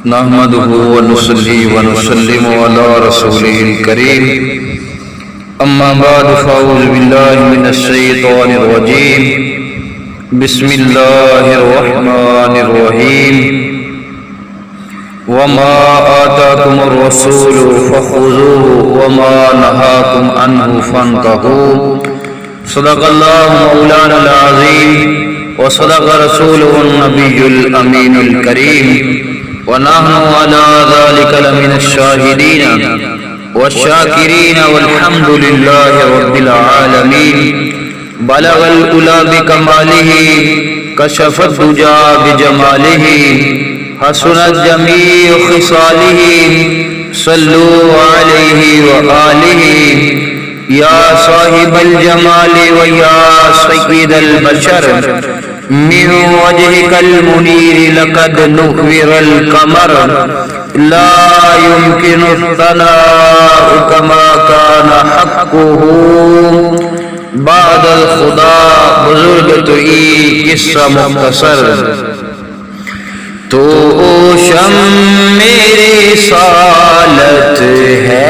نحمده ونصلي ونسلم على رسوله الكريم اما بعد فاعوذ بالله من الشيطان الرجيم بسم الله الرحمن الرحيم وما آتاكم الرسول فخذوه وما نهاكم عنه فانتهوا صدق الله مولانا العظيم وصدق رسوله النبي الأمين الكريم ونحن على ذلك لمن الشاهدين والشاكرين والحمد لله رب العالمين بلغ الأولى بكماله كشف الدجى بجماله حسنت جميع خصاله صلوا عليه وآله یا صاحب الجمال و یا سید البشر من وجهك المنیر لقد نور القمر لا يمكن الثناء كما كان حقه بعد الخدا بزرگ توئی قصہ مختصر تو شم میری سالت ہے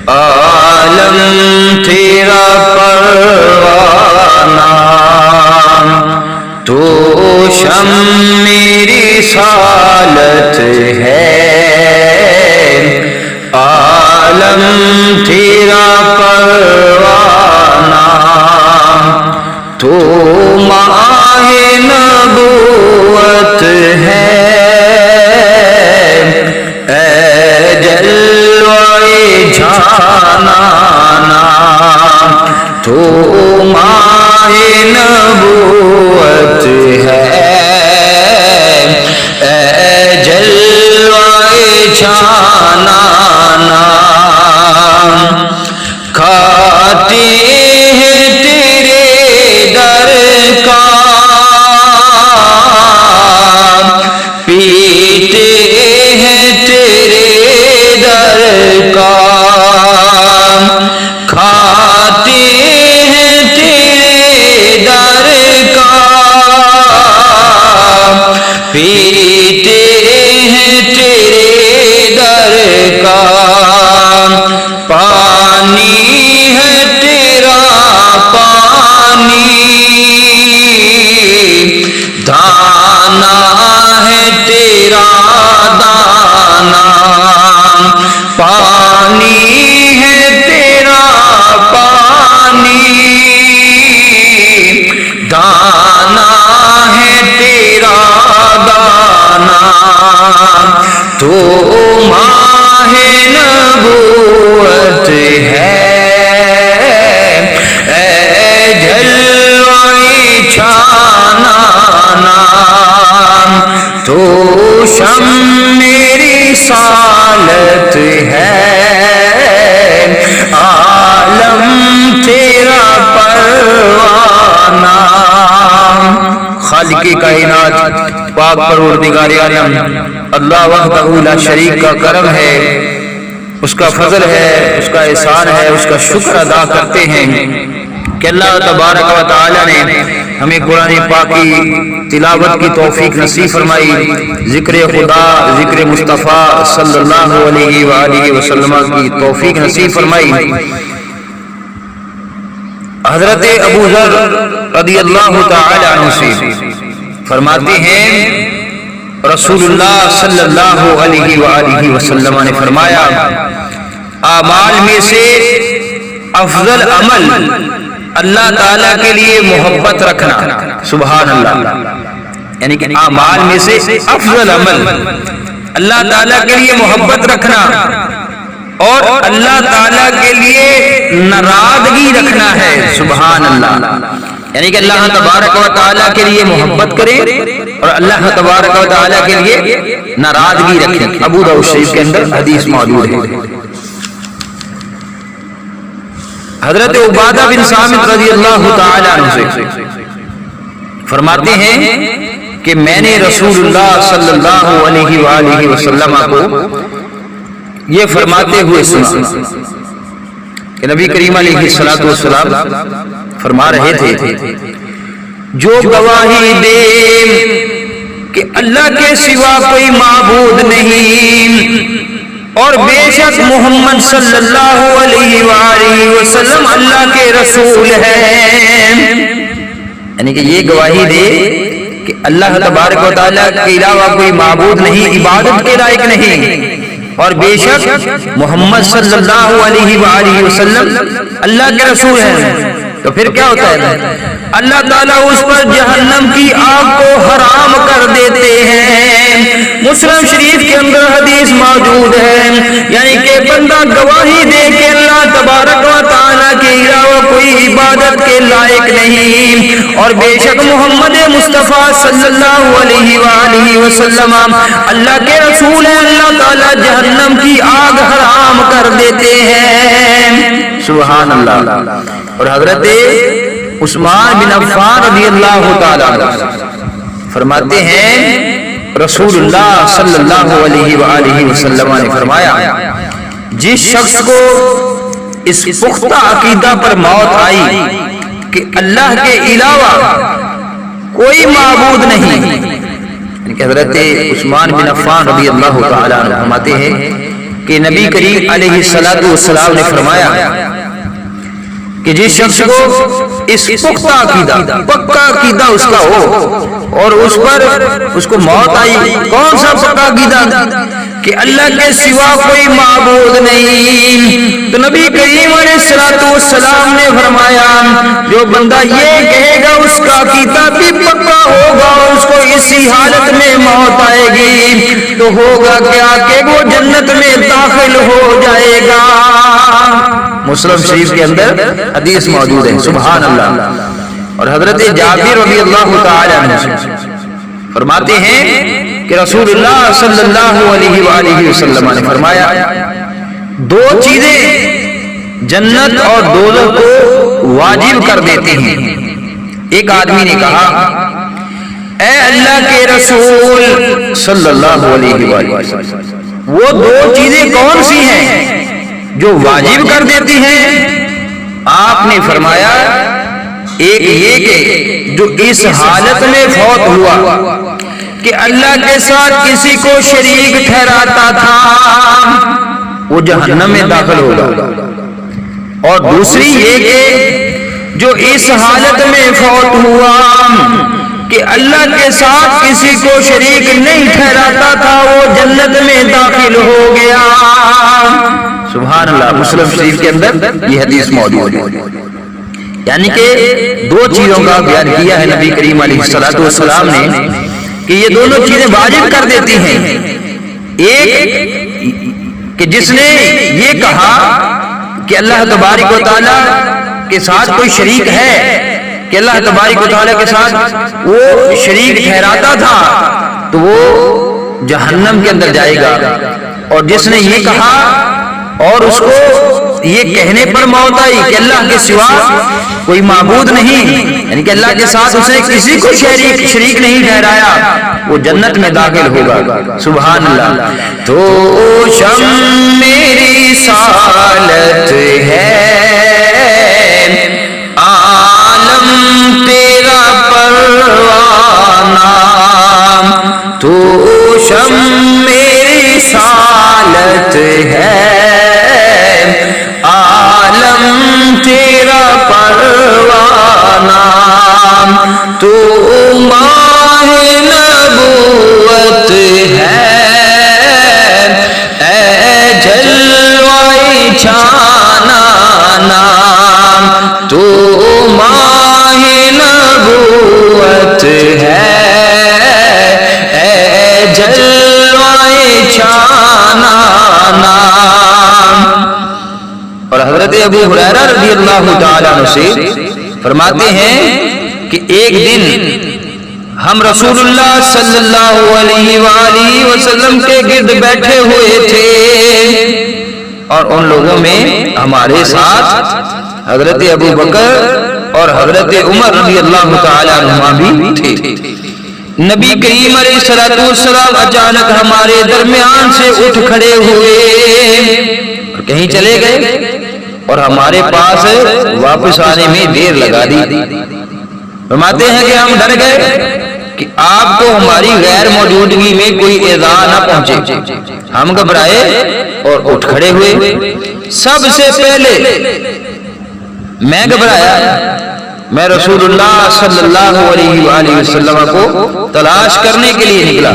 عالم تیرا پروانہ تو شم میری سالت ہے عالم تیرا پروانہ تو ماہ نبوت ہے اے جلوہ جانانا تو ماہ نبوت ہے اے جلوہ جانانا کھاتے ہیں تیرے در کا پیتے ہیں تیرے در کا کھاتے ہیں تیرے در کا پیتے ہیں تیرے در کا پانی ہے تیرا پانی دانا ہے تیرا دانا پانی ہے تیرا پانی دانا ہے تیرا دانا تو ماہ نبوت ہے اے جلوہ جانانا تو شم میری سالت ہے عالم تیرا پروانہ خالق کائنات پاک پروردگار عالم اللہ وحدہ لا شریک کا کرم ہے، اس کا فضل ہے، اس کا احسان ہے، اس کا شکر ادا کرتے ہیں کہ اللہ تبارک و تعالی نے ہمیں قرآن پاک کی تلاوت کی توفیق نصیب فرمائی، ذکر خدا ذکر مصطفیٰ صلی اللہ علیہ وآلہ وسلم کی توفیق نصیب فرمائی۔ حضرت ابو ذر رضی اللہ تعالی عنہ سے فرماتے ہیں رسول اللہ صلی اللہ علیہ وآلہ وسلم نے فرمایا اعمال میں سے افضل عمل اللہ تعالیٰ کے لیے محبت رکھنا، سبحان اللہ، یعنی کہ اعمال میں سے افضل عمل اللہ تعالیٰ کے لیے محبت رکھنا اور اللہ تعالیٰ کے لیے ناراضگی رکھنا ہے، سبحان اللہ، یعنی کہ اللہ تبارک و تعالیٰ کے لیے محبت کرے اور اللہ تبارک و تعالیٰ کے لیے ناراضگی رکھے۔ ابو داؤد شریف کے اندر حدیث موجود ہے۔ حضرت عبادہ بن صامت رضی اللہ تعالی عنہ سے فرماتے ہیں کہ میں نے رسول اللہ صلی اللہ علیہ وآلہ وسلم کو یہ فرماتے ہوئے سنا کہ نبی کریم علیہ السلام فرما رہے تھے جو گواہی دے کہ اللہ کے سوا کوئی معبود نہیں اور بے شک محمد صلی اللہ علیہ وآلہ وسلم اللہ کے رسول ہیں، یعنی کہ یہ گواہی دے کہ اللہ تبارک و تعالیٰ کے علاوہ کوئی معبود نہیں، عبادت کے لائق نہیں، اور بے شک محمد صلی اللہ علیہ وآلہ وسلم اللہ کے رسول ہیں۔ تو پھر کیا ہوتا ہے؟ اللہ تعالیٰ اس پر جہنم کی آگ کو حرام کر دیتے ہیں۔ مسلم شریف کے اندر حدیث موجود ہے، یعنی کہ بندہ گواہی دے کہ اللہ تبارک و تعالیٰ کے علاوہ کوئی عبادت کے لائق نہیں، اور بے شک محمد مصطفیٰ صلی اللہ علیہ وآلہ وسلم اللہ کے رسول ہیں، اللہ تعالیٰ جہنم کی آگ حرام کر دیتے ہیں۔ سبحان اللہ۔ اور حضرت عثمان بن عفان رضی اللہ تعالیٰ عنہ فرماتے ہیں رسول اللہ صلی اللہ علیہ وآلہ وسلم نے فرمایا، جس شخص کو اس پختہ عقیدہ پر موت آئی کہ اللہ کے علاوہ کوئی معبود نہیں، کہ حضرت عثمان بن عفان رضی اللہ تعالیٰ عنہ فرماتے ہیں کہ نبی کریم علیہ الصلوۃ والسلام نے فرمایا کہ جس شخص کو اس پختہ عقیدہ، پکا عقیدہ اس کا ہو اور اس پر اس کو موت آئی، کون سا پکا عقیدہ؟ کہ اللہ کے سوا کوئی معبود نہیں، تو نبی کریم علیہ الصلوۃ والسلام نے فرمایا جو بندہ یہ کہے گا اس کا عقیدہ بھی پکا ہوگا اور اس کو اسی حالت میں موت آئے گی تو ہوگا کیا کہ وہ جنت میں داخل ہو جائے گا۔ مسلم شریف کے اندر حدیث موجود ہے۔ سبحان اللہ۔ اور حضرت جابر رضی اللہ تعالی عنہ فرماتے ہیں کہ رسول اللہ صلی اللہ علیہ وآلہ وسلم نے فرمایا، دو چیزیں جنت اور دوزخ کو واجب کر دیتے ہیں۔ ایک آدمی نے کہا، اے اللہ کے رسول صلی اللہ علیہ وآلہ وسلم، وہ دو چیزیں کون سی ہیں جو واجب کر دیتی ہیں؟ آپ نے فرمایا، ایک یہ کہ جو اس حالت میں فوت ہوا کہ اللہ کے ساتھ کسی کو شریک ٹھہراتا تھا وہ جہنم میں داخل ہوگا، اور دوسری یہ کہ جو اس حالت میں فوت ہوا کہ اللہ کے ساتھ کسی کو شریک نہیں ٹھہراتا تھا وہ جنت میں داخل ہو گیا۔ سبحان اللہ۔ مسلم شریف کے اندر یہ حدیث موجود ہے، یعنی کہ دو چیزوں کا بیان کیا ہے نبی کریم علیہ الصلوۃ والسلام نے کہ یہ دونوں چیزیں واجب کر دیتی ہیں۔ ایک کہ جس نے یہ کہا کہ اللہ تبارک و تعالیٰ کے ساتھ کوئی شریک ہے، کہ اللہ تبارک و تعالیٰ کے ساتھ وہ شریک ٹھہراتا تھا تو وہ جہنم کے اندر جائے گا، اور جس نے یہ کہا اور اس کو یہ کہنے پر موت آئی کہ اللہ کے سوا کوئی معبود نہیں، یعنی کہ اللہ کے ساتھ اسے کسی کو شریک نہیں ٹھہرایا، وہ جنت میں داخل ہوگا۔ سبحان اللہ۔ تو شم میری سالت ہے، عالم تیرا پروانہ، تو شم میری سالت ہے، عالم تیرا پروانہ، تو ماہ نبوت ہے، اے جلوہ چھانا نام، تو ماہ نبوت ہے، اے جلوہ چھانا نام۔ اور حضرت ابو ہریرہ رضی اللہ تعالیٰ عنہ سے فرماتے ہیں کہ ایک دن ہم رسول اللہ صلی اللہ علیہ وآلہ وسلم کے گرد بیٹھے ہوئے تھے، اور ان لوگوں میں ہمارے ساتھ حضرت ابو بکر اور حضرت عمر رضی اللہ تعالیٰ عنہما بھی تھے۔ نبی کریم علیہ الصلوۃ والسلام اچانک ہمارے درمیان سے اٹھ کھڑے ہوئے اور کہیں چلے گئے، اور ہمارے پاس واپس آنے میں دیر لگا دی۔ فرماتے ہیں کہ ہم ڈر گئے کہ آپ کو ہماری غیر موجودگی میں کوئی ایذا نہ پہنچے۔ ہم گھبرائے اور اٹھ کھڑے ہوئے۔ سب سے پہلے میں گھبرایا، میں رسول اللہ صلی اللہ علیہ وآلہ وسلم کو تلاش کرنے کے لیے نکلا،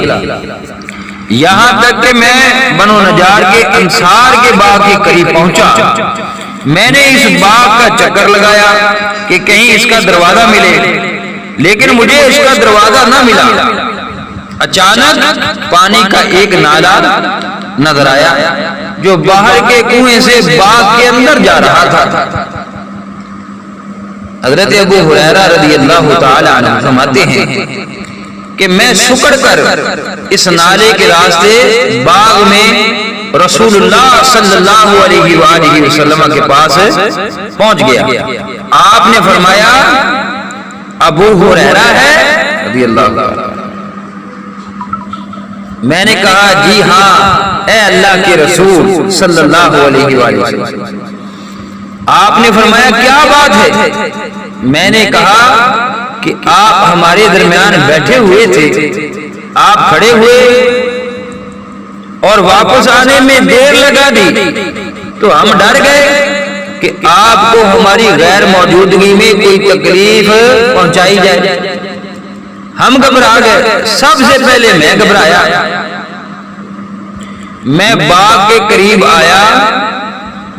یہاں تک کہ میں بنو نجار کے انصار کے باغ کے قریب پہنچا۔ میں نے اس باغ کا چکر لگایا کہ کہیں اس کا دروازہ ملے، لیکن مجھے اس کا دروازہ نہ ملا۔ اچانک پانی کا ایک نالا نظر آیا جو باہر کے کنویں سے باغ کے اندر جا رہا تھا۔ حضرت ابو ہریرہ رضی اللہ تعالی عنہ فرماتے ہیں کہ میں سکڑ کر اس نالے کے راستے باغ میں رسول اللہ صلی اللہ علیہ وآلہ وسلم کے پاس پہنچ گیا۔ آپ نے فرمایا ابو ہریرہ ہے رضی اللہ تعالی۔ میں نے کہا جی ہاں اے اللہ کے رسول صلی اللہ علیہ وآلہ وسلم۔ آپ نے فرمایا کیا بات ہے؟ میں نے کہا کہ آپ ہمارے درمیان بیٹھے ہوئے تھے، آپ کھڑے ہوئے اور واپس آنے میں دیر لگا دی تو ہم ڈر گئے کہ آپ کو ہماری غیر موجودگی میں کوئی تکلیف پہنچائی جائے۔ ہم گھبرا گئے، سب سے پہلے میں گھبرایا۔ میں باغ کے قریب آیا،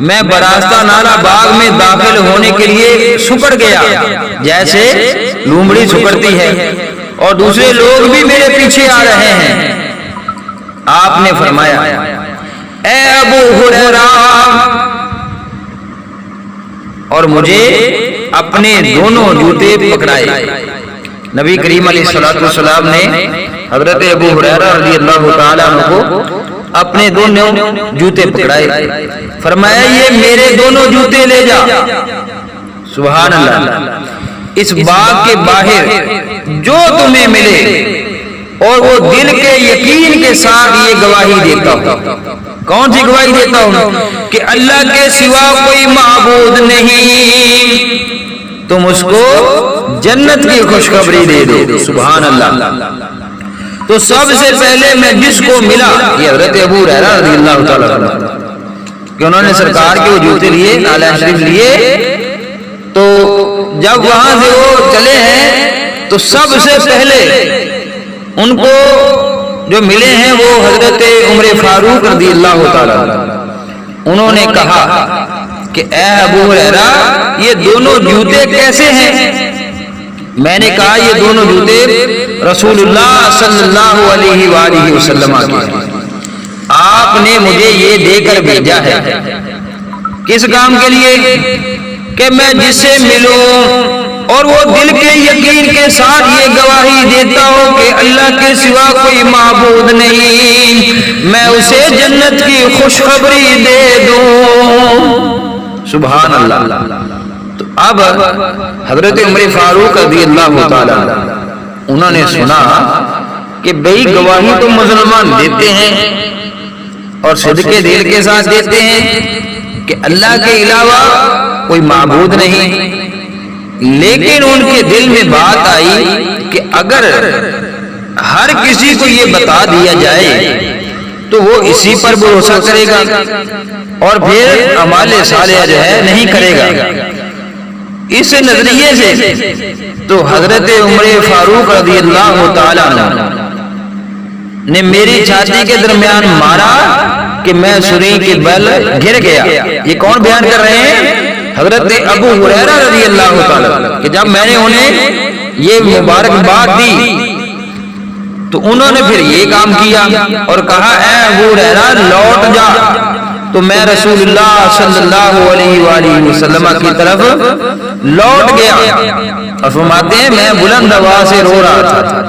میں براستہ نالا باغ میں داخل ہونے کے لیے سکڑ گیا جیسے لومڑی سکڑتی ہے، اور دوسرے لوگ بھی میرے پیچھے آ رہے ہیں۔ آپ نے فرمایا اے ابو ہریرہ، اور مجھے اپنے دونوں جوتے پکڑائے۔ نبی کریم علیہ السلام نے حضرت ابو ہریرہ رضی اللہ تعالیٰ عنہ کو اپنے دونوں جوتے پکڑائے، فرمایا یہ میرے دونوں جوتے لے جا۔ سبحان اللہ۔ اس باغ کے باہر جو تمہیں ملے اور وہ دل کے یقین کے ساتھ یہ گواہی دیتا ہوں۔ کون سی گواہی دیتا ہوں؟ کہ اللہ کے سوا کوئی معبود نہیں، تم اس کو جنت کی خوشخبری دے دو۔ سبحان اللہ۔ تو سب سے پہلے میں جس کو ملا یہ حضرت ابو ہریرہ رضی اللہ تعالیٰ عنہ، کہ انہوں نے سرکار کے وہ جوتے لیے، نعلین شریف لیے، تو جب وہاں سے وہ چلے ہیں تو سب سے پہلے ان کو جو ملے ہیں وہ حضرت عمر فاروق رضی اللہ تعالیٰ عنہ۔ انہوں نے کہا کہ اے ابو ہریرہ یہ دونوں جوتے کیسے ہیں؟ میں نے کہا یہ دونوں جوتے رسول اللہ صلی اللہ علیہ وآلہ وسلم کے، آپ نے مجھے یہ دے کر بھیجا ہے۔ کس کام کے لیے؟ کہ میں جس سے ملوں اور وہ دل کے یقین کے ساتھ یہ گواہی دیتا ہوں کہ اللہ کے سوا کوئی معبود نہیں، میں اسے جنت کی خوشخبری دے دوں۔ سبحان اللہ۔ تو اب حضرت عمر فاروق رضی اللہ تعالیٰ انہوں نے سنا کہ بھئی گواہی تو مسلمان دیتے ہیں اور صدقے دل کے ساتھ دیتے ہیں کہ اللہ کے علاوہ کوئی معبود نہیں، لیکن ان کے دل میں بات آئی کہ اگر ہر کسی کو یہ بتا دیا جائے تو وہ اسی پر بھروسہ کرے گا اور پھر اعمال صالحہ جو ہے نہیں کرے گا۔ اس نظریے سے تو حضرت عمر فاروق رضی اللہ تعالیٰ عنہ نے میری چھاتی کے درمیان مارا کہ میں سری کے بل گر گیا۔ یہ کون بیان کر رہے ہیں؟ حضرت ابو ہریرہ رضی اللہ تعالیٰ، کہ جب میں نے انہیں یہ مبارکباد دی تو انہوں نے پھر یہ کام کیا اور کہا اے ابو ہریرہ لوٹ جا، تو میں رسول اللہ صلی اللہ علیہ وآلہ وسلم کی طرف لوٹ گیا اور فرماتے ہیں میں بلند آواز سے رو رہا تھا۔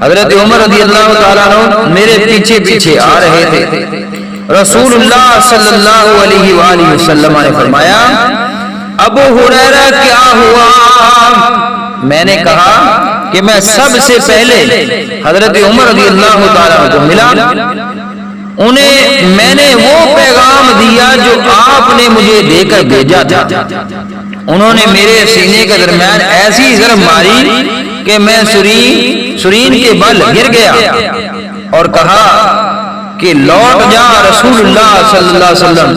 حضرت عمر رضی اللہ تعالیٰ عنہ میرے پیچھے پیچھے آ رہے تھے۔ رسول اللہ صلی اللہ علیہ وآلہ وسلم نے فرمایا ابو ہریرہ کیا ہوا؟ میں نے کہا کہ میں سب سے پہلے حضرت عمر رضی اللہ تعالیٰ عنہ کو ملا، انہیں میں نے وہ پیغام دیا جو آپ نے مجھے دے کر بھیجا تھا۔ انہوں نے میرے سینے کے درمیان ایسی ضرب ماری کہ میں سری سرین کے بل گر گیا اور کہا کہ لوٹ جا۔ رسول اللہ صلی اللہ علیہ وسلم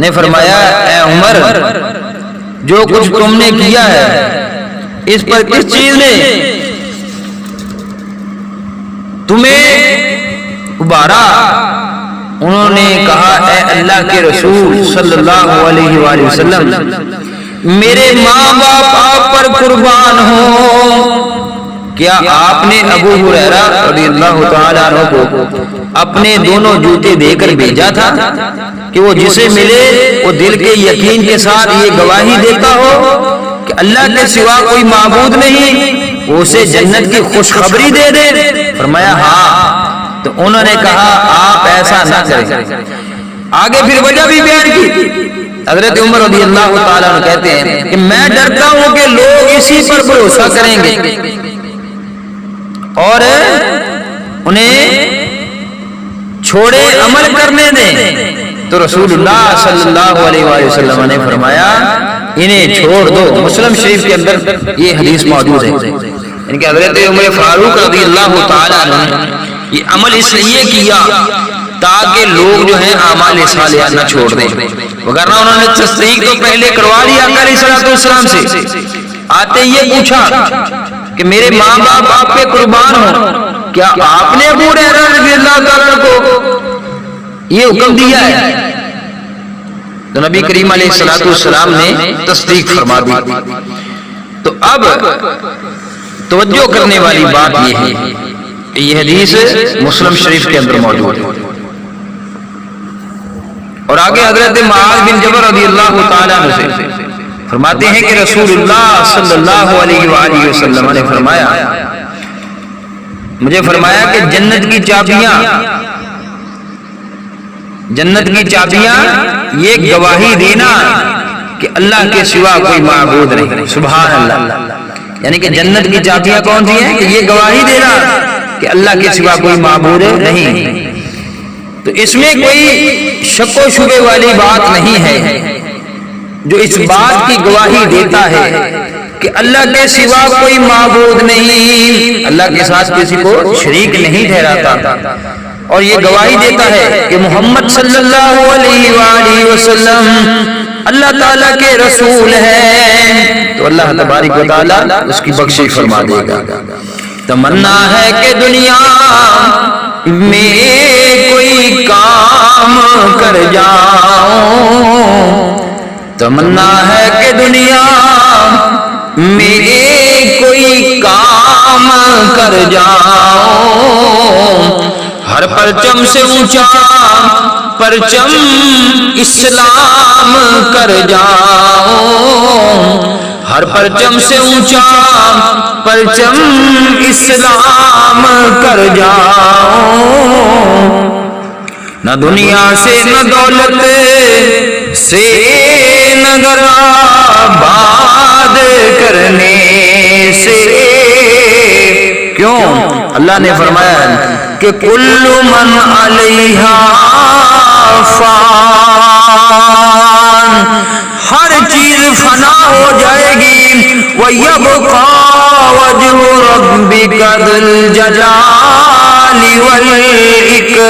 نے فرمایا اے عمر، جو کچھ تم نے کیا ہے اس پر کس چیز نے تمہیں ابھارا؟ انہوں نے کہا اے اللہ کے رسول صلی اللہ علیہ وآلہ وسلم، میرے ماں باپ آپ پر قربان ہوں۔ کیا آپ نے ابو ہریرہ رضی اللہ تعالیٰ عنہ کو اپنے دونوں جوتے دے کر بھیجا تھا کہ وہ جسے ملے وہ دل کے یقین کے ساتھ یہ گواہی دیتا ہو کہ اللہ کے سوا کوئی معبود نہیں، وہ اسے جنت کی خوشخبری دے دے؟ فرمایا ہاں۔ تو انہوں نے کہا آپ ایسا نہ کریں۔ آگے پھر وجہ بھی بیان کی۔ حضرت عمر رضی اللہ تعالیٰ عنہ کہتے ہیں کہ میں ڈرتا ہوں کہ لوگ اسی پر بھروسہ کریں گے اور انہیں چھوڑے عمل کرنے دیں، تو رسول اللہ صلی اللہ علیہ وآلہ وسلم نے فرمایا انہیں چھوڑ دو۔ مسلم شریف کے اندر یہ حدیث موجود ہے، ان کے حضرت عمر فاروق رضی اللہ تعالیٰ عنہ نے یہ عمل اس لیے کیا تاکہ لوگ جو ہیں اعمال صالحہ نہ چھوڑ دیں، وگرنہ انہوں نے تصدیق تو پہلے کروا لی آقا علیہ السلام سے۔ آتے یہ پوچھا کہ میرے ماں باپ آپ پہ قربان ہوں، کیا آپ نے ابو ہریرہ رضی اللہ تعالیٰ کو یہ حکم دیا ہے؟ تو نبی کریم علیہ السلام نے تصدیق فرما دی۔ تو اب توجہ کرنے والی بات یہ ہے کہ یہ حدیث مسلم شریف کے اندر موجود ہے، اور آگے حضرت معاذ بن جبل رضی اللہ تعالیٰ عنہ سے فرماتے ہیں کہ رسول اللہ صلی اللہ علیہ وآلہ وسلم نے فرمایا، مجھے فرمایا کہ جنت کی چابیاں یہ گواہی دینا کہ اللہ کے سوا کوئی معبود نہیں۔ سبحان اللہ، یعنی کہ جنت کی چابیاں کون سی ہیں؟ کہ یہ گواہی دینا کہ اللہ کے سوا کوئی معبود نہیں۔ تو اس میں کوئی شک و شبے والی بات نہیں ہے، جو اس بات کی گواہی دیتا ہے کہ اللہ کے سوا کوئی معبود نہیں، اللہ کے ساتھ کسی کو شریک نہیں ٹھہراتا، اور یہ گواہی دیتا ہے کہ محمد صلی اللہ علیہ وآلہ وسلم اللہ تعالیٰ کے رسول ہیں، تو اللہ تبارک و تعالیٰ اس کی بخشش فرما دے گا۔ تمنا ہے کہ دنیا میں کوئی کام کر جاؤں، تمنا ہے کہ دنیا میں کوئی کام کر جاؤں، ہر پرچم سے اونچا پرچم اسلام کر جاؤں، ہر پرچم سے اونچا پرچم اسلام کر جاؤں، نہ دنیا سے نہ دولت سے نگر آباد کرنے سے۔ کیوں؟ اللہ نے فرمایا کہ کل من علیہا فان، ہر چیز فنا ہو جائے گی، وَيَبْقَى وَجْهُ رَبِّكَ ذُو الْجَلَالِ وَالْإِكْرَامِ،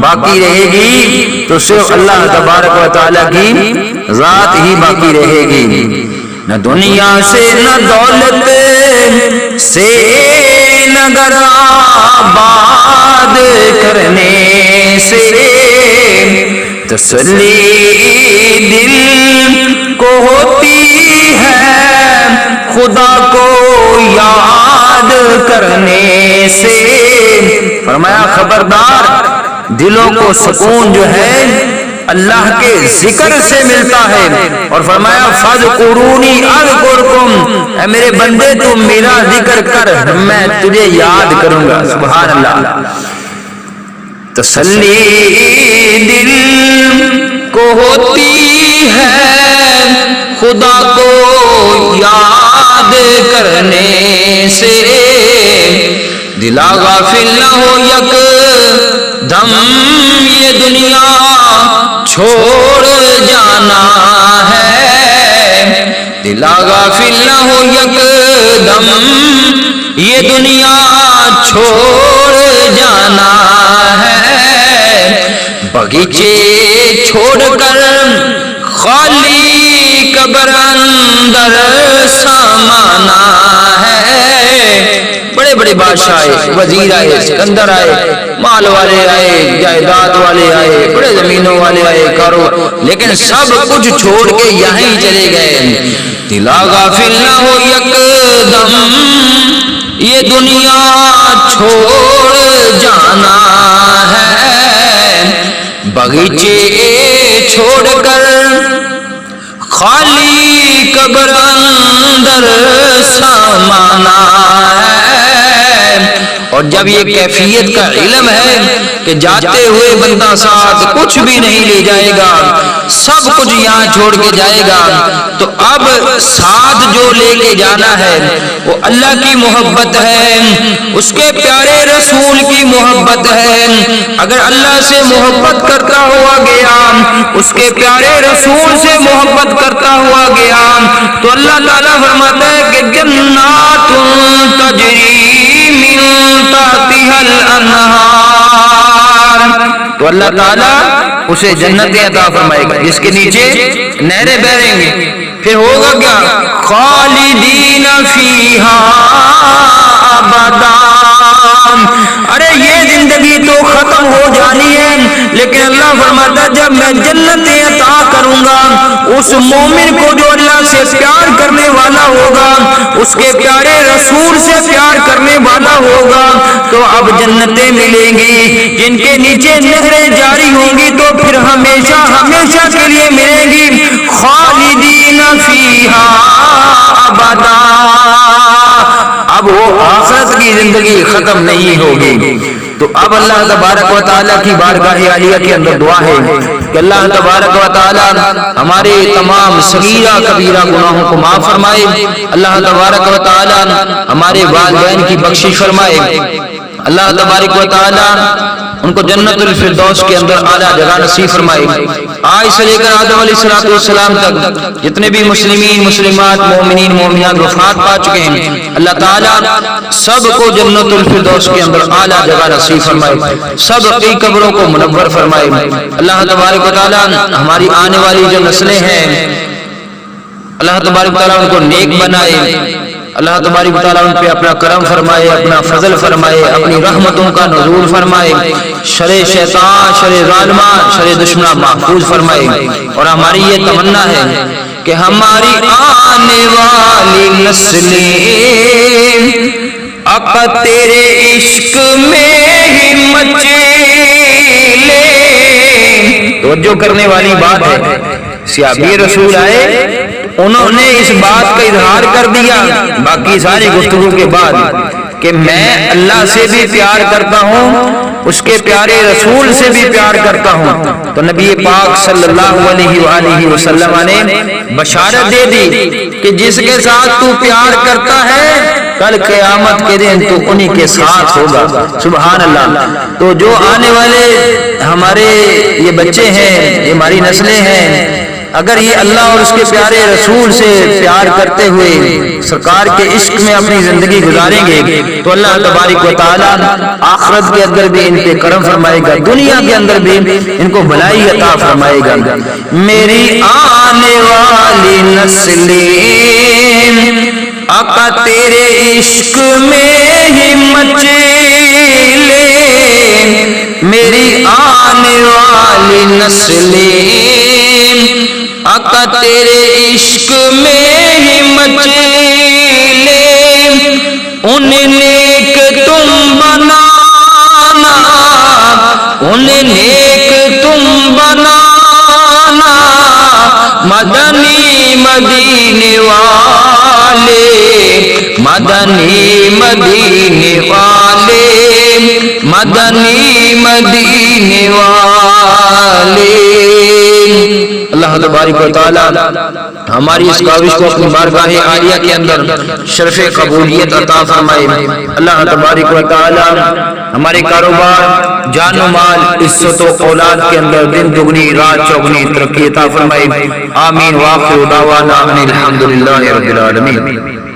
باقی رہے گی تو صرف اللہ تبارک و تعالیٰ کی ذات ہی باقی رہے گی، نہ دنیا سے نہ دولت سے نگر آباد کرنے سے۔ تسلی دل کو ہوتی ہے خدا کو یاد کرنے سے۔ فرمایا خبردار، دلوں کو سکون جو ہے اللہ کے ذکر سے ملتا ہے، اور فرمایا فَاذْكُرُونِي أَذْكُرْكُمْ، اے میرے بندے تو میرا ذکر کر، میں تجھے یاد کروں گا۔ سبحان اللہ۔ تسلی دل کو ہوتی ہے خدا کو یاد کرنے سے، دلا غافل نہ ہو یک دم یہ دنیا چھوڑ جانا ہے، دلا غافل نہ ہو یکدم یہ دنیا چھوڑ جانا ہے، بغیچے چھوڑ کر خالی قبر اندر سامانا ہے۔ بڑے بڑے بادشاہ آئے، وزیر آئے، سکندر آئے، مال والے آئے، جائیداد والے آئے، بڑے زمینوں والے آئے، کاروبار، لیکن سب کچھ چھوڑ کے یہیں چلے گئے۔ دلا غافل نہ ہو یکدم یہ دنیا چھوڑ جانا ہے، بغیچے چھوڑ کر خالی قبر اندر سامانا ہے۔ اور جب یہ کیفیت کا علم ہے کہ جاتے ہوئے بندہ ساتھ کچھ بھی نہیں لے جائے گا، سب کچھ یہاں چھوڑ کے جائے گا، تو اب ساتھ جو لے کے جانا ہے وہ اللہ کی محبت ہے، اس کے پیارے رسول کی محبت ہے۔ اگر اللہ سے محبت کرتا ہوا گیا، اس کے پیارے رسول سے محبت کرتا ہوا گیا، تو اللہ تعالیٰ فرماتا ہے کہ جنات تجری من تحتها الانہار، تو اللہ تعالیٰ اسے جنتیں عطا فرمائے گا جس کے نیچے نہریں بہہ رہیں گی۔ پھر ہوگا کیا؟ خالدین فیہا ابدا۔ ارے یہ زندگی تو ختم ہو جانی ہے، لیکن اللہ فرماتا ہے جب میں جنتیں عطا کروں گا اس مومن کو جو اللہ سے پیار کرنے والا ہوگا، اس کے پیارے رسول سے پیار کرنے والا ہوگا، تو اب جنتیں ملیں گی جن کے نیچے نہریں جاری ہوں گی، تو پھر ہمیشہ ہمیشہ کے لیے ملیں گی۔ خالدین فیہا ابدا، اب وہ آخرت کی زندگی ختم نہیں ہوگی۔ تو اب اللہ تبارک و تعالیٰ کی بارگاہ عالیہ کے اندر دعا ہے کہ اللہ تبارک و تعالیٰ ہمارے تمام صغیرہ کبیرہ گناہوں کو معاف فرمائے، اللہ تبارک و تعالیٰ ہمارے والدین کی بخشش فرمائے، اللہ تبارک و تعالیٰ ان کو جنت الفردوس کے اندر اعلیٰ جگہ نصیب فرمائے۔ آج سے لے کر آدم علیہ السلام تک جتنے بھی مسلمین مسلمات مومنین مومنات وفات پا چکے ہیں، اللہ تعالیٰ سب کو جنت الفردوس کے اندر اعلیٰ جگہ نصیب فرمائے، سب کی قبروں کو منور فرمائے۔ اللہ تبارک و تعالیٰ ہماری آنے والی جو نسلیں ہیں، اللہ تبارک و تعالیٰ ان کو نیک بنائے، اللہ تبارک و تعالیٰ ان پہ اپنا کرم فرمائے، اپنا فضل فرمائے، اپنی رحمتوں کا نزول فرمائے، شر شیطان، شر ظالمان، شر دشمنان محفوظ فرمائے۔ اور ہماری یہ تمنا ہے کہ ہماری آنے والی نسلیں آقا تیرے عشق میں ہی مچلے۔ توجہ کرنے والی بات ہے، صحابی رسول آئے، انہوں نے اس بات کا اظہار کر دیا باقی ساری گفتگو کے بعد کہ میں اللہ سے بھی پیار کرتا ہوں، اس کے پیارے رسول سے بھی پیار کرتا ہوں۔ تو نبی پاک صلی اللہ علیہ وآلہ وسلم نے بشارت دے دی کہ جس کے ساتھ تو پیار کرتا ہے کل قیامت کے دن تو انہی کے ساتھ ہوگا۔ سبحان اللہ۔ تو جو آنے والے ہمارے یہ بچے ہیں، یہ ہماری نسلیں ہیں، اگر یہ اللہ اور اس کے پیارے رسول سے پیار کرتے ہوئے سرکار کے عشق میں اپنی زندگی گزاریں گے تو اللہ تبارک و تعالیٰ آخرت کے اندر بھی ان پہ کرم فرمائے گا، دنیا کے اندر بھی ان کو بھلائی عطا فرمائے گا۔ میری آنے والی نسلیں آقا تیرے عشق میں ہی مچلے، میری آنے والی نسلیں آقا تیرے عشق میں ہی مچلے، انہیں نیک تم بنانا، انہیں نیک تم بنانا، مدنی مدینے والے، مدنی مدینے والے، مدنی مدینے والے۔ اللہ تبارک و تعالیٰ ہماری اس کاوش کو اپنی بارگاہ عالیہ کے اندر شرف قبولیت عطا فرمائے۔ اللہ تبارک و تعالی ہمارے کاروبار، جان و مال، عزت و اولاد کے اندر دن دگنی رات چوگنی ترقی عطا فرمائے۔ آمین۔ وآخر دعوانا ان الحمدللہ رب العالمین۔